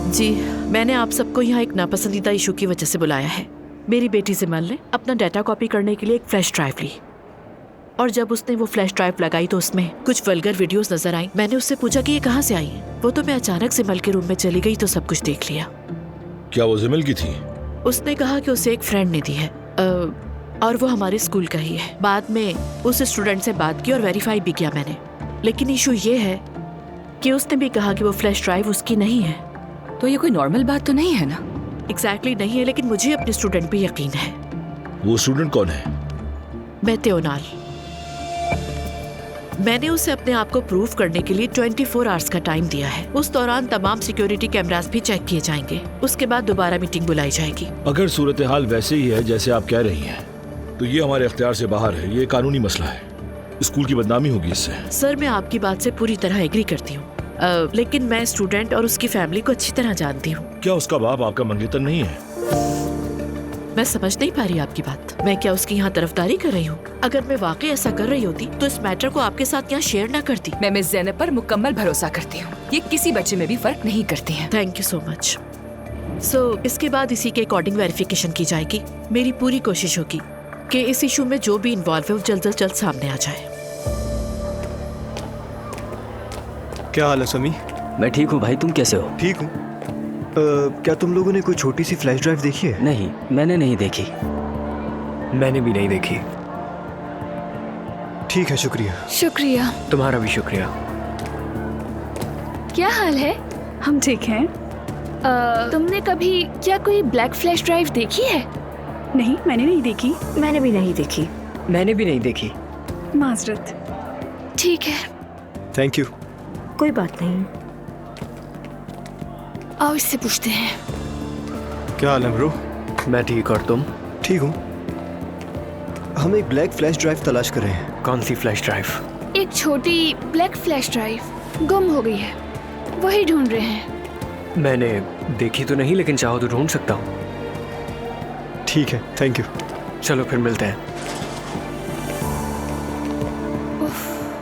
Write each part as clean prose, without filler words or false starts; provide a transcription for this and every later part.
जी, मैंने आप सबको यहाँ एक नापसंदीदा इशू की वजह से बुलाया है। मेरी बेटी जिमल ने अपना डाटा कॉपी करने के लिए एक फ्लैश ड्राइव ली और जब उसने वो फ्लैश ड्राइव लगाई तो उसमें कुछ वल्गर वीडियोस नजर आई। मैंने उससे पूछा कि ये कहाँ से आई है। वो तो मैं अचानक जिमल के रूम में चली गई तो सब कुछ देख लिया। क्या वो जिमल की थी? उसने कहा कि उसे एक फ्रेंड ने दी है और वो हमारे स्कूल का ही है। बाद में उस स्टूडेंट से बात की और वेरीफाई भी किया मैंने, लेकिन इशू ये है कि उसने भी कहा कि वो फ्लैश ड्राइव उसकी नहीं है। तो ये कोई नॉर्मल बात तो नहीं है ना? एग्जैक्टली नहीं है, लेकिन मुझे अपने स्टूडेंट पे यकीन है। वो स्टूडेंट कौन है? मैं त्योनाल। मैंने उसे अपने आप को प्रूव करने के लिए 24 आवर्स का टाइम दिया है। उस दौरान तमाम सिक्योरिटी कैमरास भी चेक किए जाएंगे। उसके बाद दोबारा मीटिंग बुलाई जाएगी। अगर सूरत हाल वैसे ही है जैसे आप कह रही हैं, तो ये हमारे इख्तियार से बाहर है। ये कानूनी मसला है, स्कूल की बदनामी होगी इससे। सर, मैं आपकी बात से पूरी तरह एग्री करती हूँ, लेकिन मैं स्टूडेंट और उसकी फैमिली को अच्छी तरह जानती हूँ। क्या उसका बाप आपका मंगेतर नहीं है? मैं समझ नहीं पा रही आपकी बात। मैं क्या उसकी यहाँ तरफदारी कर रही हूँ? अगर मैं वाकई ऐसा कर रही होती तो इस मैटर को आपके साथ यहाँ शेयर ना करती। मैं मिस ज़ैनब पर मुकम्मल भरोसा करती हूँ। ये किसी बच्चे में भी फर्क नहीं करती है। Thank you so much. इसके बाद इसी के अकॉर्डिंग वेरिफिकेशन की जाएगी। मेरी पूरी कोशिश होगी कि इस इशू में जो भी इन्वॉल्व है वो जल्द से जल्द सामने आ जाए। क्या हाल है समी? मैं ठीक हूँ भाई, तुम कैसे हो? ठीक हूँ। क्या तुम लोगों ने कोई छोटी सी फ्लैश ड्राइव देखी है? नहीं, मैंने नहीं देखी। मैंने भी नहीं देखी। ठीक है, शुक्रिया। शुक्रिया। तुम्हारा भी शुक्रिया। क्या हाल है? हम ठीक हैं। तुमने कभी क्या कोई ब्लैक फ्लैश ड्राइव देखी है? नहीं, मैंने नहीं देखी। मैंने भी नहीं देखी। मैंने भी नहीं देखी। माजरत। ठीक है, थैंक यू। कोई बात नहीं। आओ इससे पूछते हैं। क्या हाल है ब्रो? मैं ठीक, और तुम? ठीक हूँ। हम एक ब्लैक फ्लैश ड्राइव तलाश कर रहे हैं। कौन सी फ्लैश ड्राइव? एक छोटी ब्लैक फ्लैश ड्राइव गुम हो गई है, वही ढूंढ रहे हैं। मैंने देखी तो नहीं, लेकिन चाहो तो ढूंढ सकता हूँ। ठीक है, थैंक यू। चलो फिर मिलते हैं।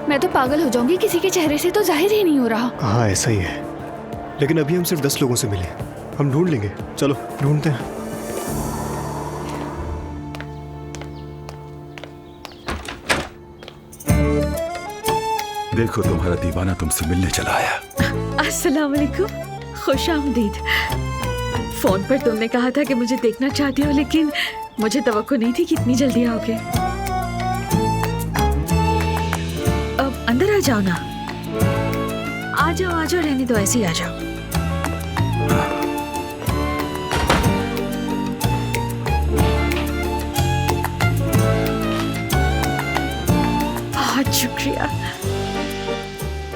मैं तो पागल हो जाऊंगी, किसी के चेहरे से तो जाहिर ही नहीं हो रहा। हाँ, ऐसा ही है, लेकिन अभी हम सिर्फ 10 लोगों से मिले। हम ढूंढ लेंगे। चलो ढूंढते हैं। देखो, तुम्हारा दीवाना तुमसे मिलने चला आया। अस्सलाम वालेकुम, खुश आमदीद। फोन पर तुमने कहा था कि मुझे देखना चाहती हो, लेकिन मुझे तवक्को नहीं थी कि इतनी जल्दी आओगे। अब अंदर आ जाओ ना। आ जाओ, रहने दो, ऐसे ही आ जाओ। बहुत शुक्रिया।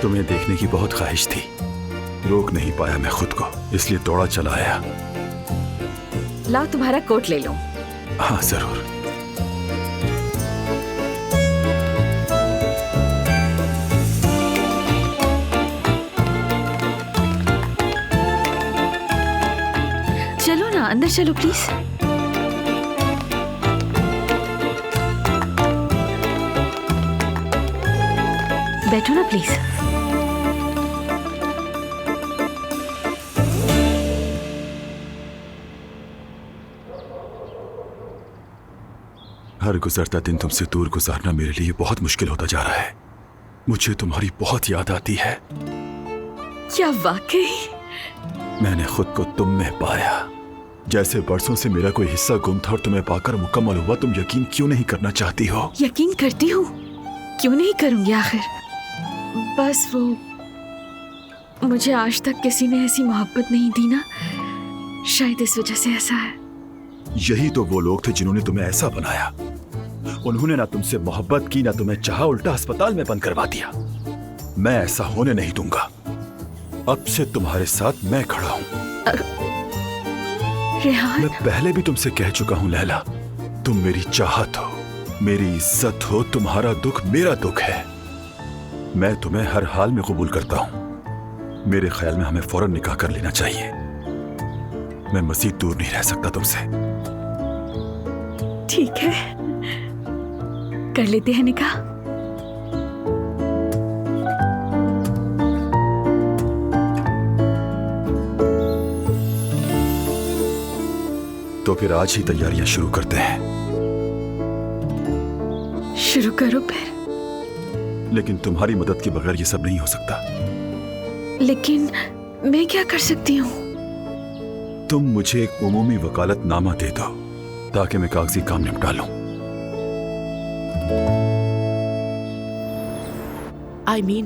तुम्हें देखने की बहुत ख्वाहिश थी, रोक नहीं पाया मैं खुद को, इसलिए दौड़ा चला आया। लाओ, तुम्हारा कोट ले लो। हाँ जरूर। चलो ना, अंदर चलो प्लीज। बैठो ना प्लीज। हर गुजरता दिन तुमसे दूर गुजारना मेरे लिए बहुत मुश्किल होता जा रहा है। मुझे तुम्हारी बहुत याद आती है। क्या वाकई? मैंने खुद को तुम में पाया, जैसे बरसों से मेरा कोई हिस्सा गुम था और तुम्हें पाकर मुकम्मल हुआ। तुम यकीन क्यों नहीं करना चाहती हो? यकीन करती हूँ, क्यों नहीं करूंगी आखिर। बस वो, मुझे आज तक किसी ने ऐसी मोहब्बत नहीं दी ना, शायद इस वजह से ऐसा है। यही तो वो लोग थे जिन्होंने तुम्हें ऐसा बनाया। उन्होंने ना तुमसे मोहब्बत की, ना तुम्हें चाहा, उल्टा अस्पताल में बंद करवा दिया। मैं ऐसा होने नहीं दूंगा। अब से तुम्हारे साथ मैं खड़ा हूं। रेहान, मैं पहले भी तुमसे कह चुका हूं लैला, तुम मेरी चाहत हो, मेरी इज्जत हो, तुम्हारा दुख मेरा दुख है। मैं तुम्हें हर हाल में कबूल करता हूं। मेरे ख्याल में हमें फौरन निकाह कर लेना चाहिए। मैं मजीद दूर नहीं रह सकता तुमसे। ठीक है, कर लेते हैं निकाह। तो फिर आज ही तैयारियां शुरू करते हैं। शुरू करो फिर। लेकिन तुम्हारी मदद के बगैर ये सब नहीं हो सकता। लेकिन मैं क्या कर सकती हूँ? तुम मुझे एक उमूमी वकालतनामा दे दो ताकि मैं कागजी काम निपटा लूं।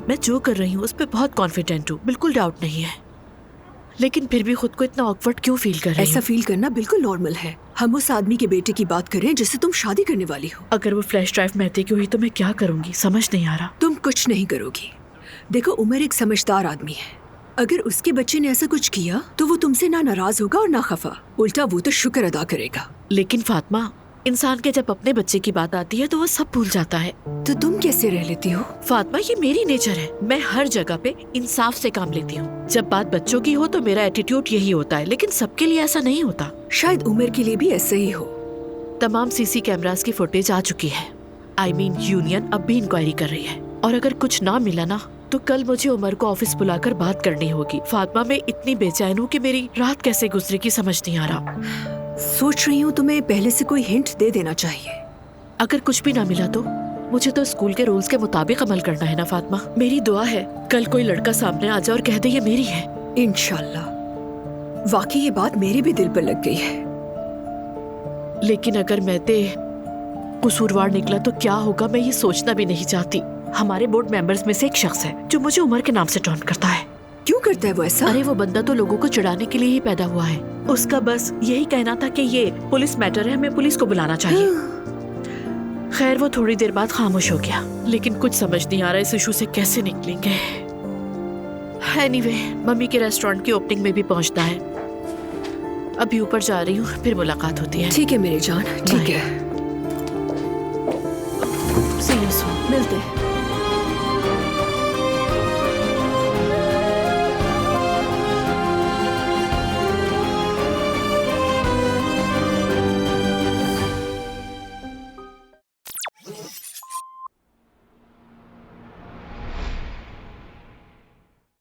मैं जो कर रही हूँ उस पर बहुत कॉन्फिडेंट हूँ, बिल्कुल डाउट नहीं है। लेकिन फिर भी खुद को इतना ऑकवर्ड क्यों फील कर रही ऐसा हूँ? फील करना बिल्कुल नॉर्मल है। हम उस आदमी के बेटे की बात कर रहे हैं जिससे तुम शादी करने वाली हो। अगर वो फ्लैश ड्राइव मेहते की हुई तो मैं क्या करूँगी, समझ नहीं आ रहा। तुम कुछ नहीं करोगी। देखो, उमर एक समझदार आदमी है। अगर उसके बच्चे ने ऐसा कुछ किया तो वो तुमसे ना नाराज होगा और ना खफा, उल्टा वो तो शुक्र अदा करेगा। लेकिन फातिमा, इंसान के जब अपने बच्चे की बात आती है तो वो सब भूल जाता है। तो तुम कैसे रह लेती हो? फातिमा, ये मेरी नेचर है। मैं हर जगह पे इंसाफ से काम लेती हूँ। जब बात बच्चों की हो तो मेरा एटीट्यूड यही होता है, लेकिन सबके लिए ऐसा नहीं होता। शायद उमर के लिए भी ऐसा ही हो। तमाम सीसी कैमरास की फुटेज आ चुकी है। यूनियन अब भी इंक्वायरी कर रही है, और अगर कुछ ना मिला ना तो कल मुझे उमर को ऑफिस बुलाकर बात करनी होगी। फातिमा, मैं इतनी बेचैन हूँ कि मेरी रात कैसे गुजरेगी समझ नहीं आ रहा। सोच रही हूँ तुम्हें पहले से कोई हिंट दे देना चाहिए। अगर कुछ भी ना मिला तो मुझे तो स्कूल के रूल्स के मुताबिक अमल करना है ना फातिमा। मेरी दुआ है कल कोई लड़का सामने आ जाए और कह दे ये मेरी है। इंशाल्लाह। वाकई ये बात मेरे भी दिल पर लग गई है। लेकिन अगर मेहते कसूरवार निकला तो क्या होगा, मैं ये सोचना भी नहीं चाहती। हमारे बोर्ड मेंबर्स में से एक शख्स है जो मुझे उमर के नाम से टॉन्ट करता है। क्यों करता है वो ऐसा? अरे वो बंदा तो लोगों को चिढ़ाने के लिए ही पैदा हुआ है। उसका बस यही कहना था कि ये पुलिस मैटर है, हमें पुलिस को बुलाना चाहिए। खैर, वो थोड़ी देर बाद खामोश हो गया। लेकिन कुछ समझ नहीं आ रहा इस इशू से कैसे निकलेंगे। एनीवे, मम्मी के रेस्टोरेंट की ओपनिंग में भी पहुंचना है। अभी ऊपर जा रही हूँ, फिर मुलाकात होती है। ठीक है मेरी जान, ठीक है। See you soon. मिलते हैं।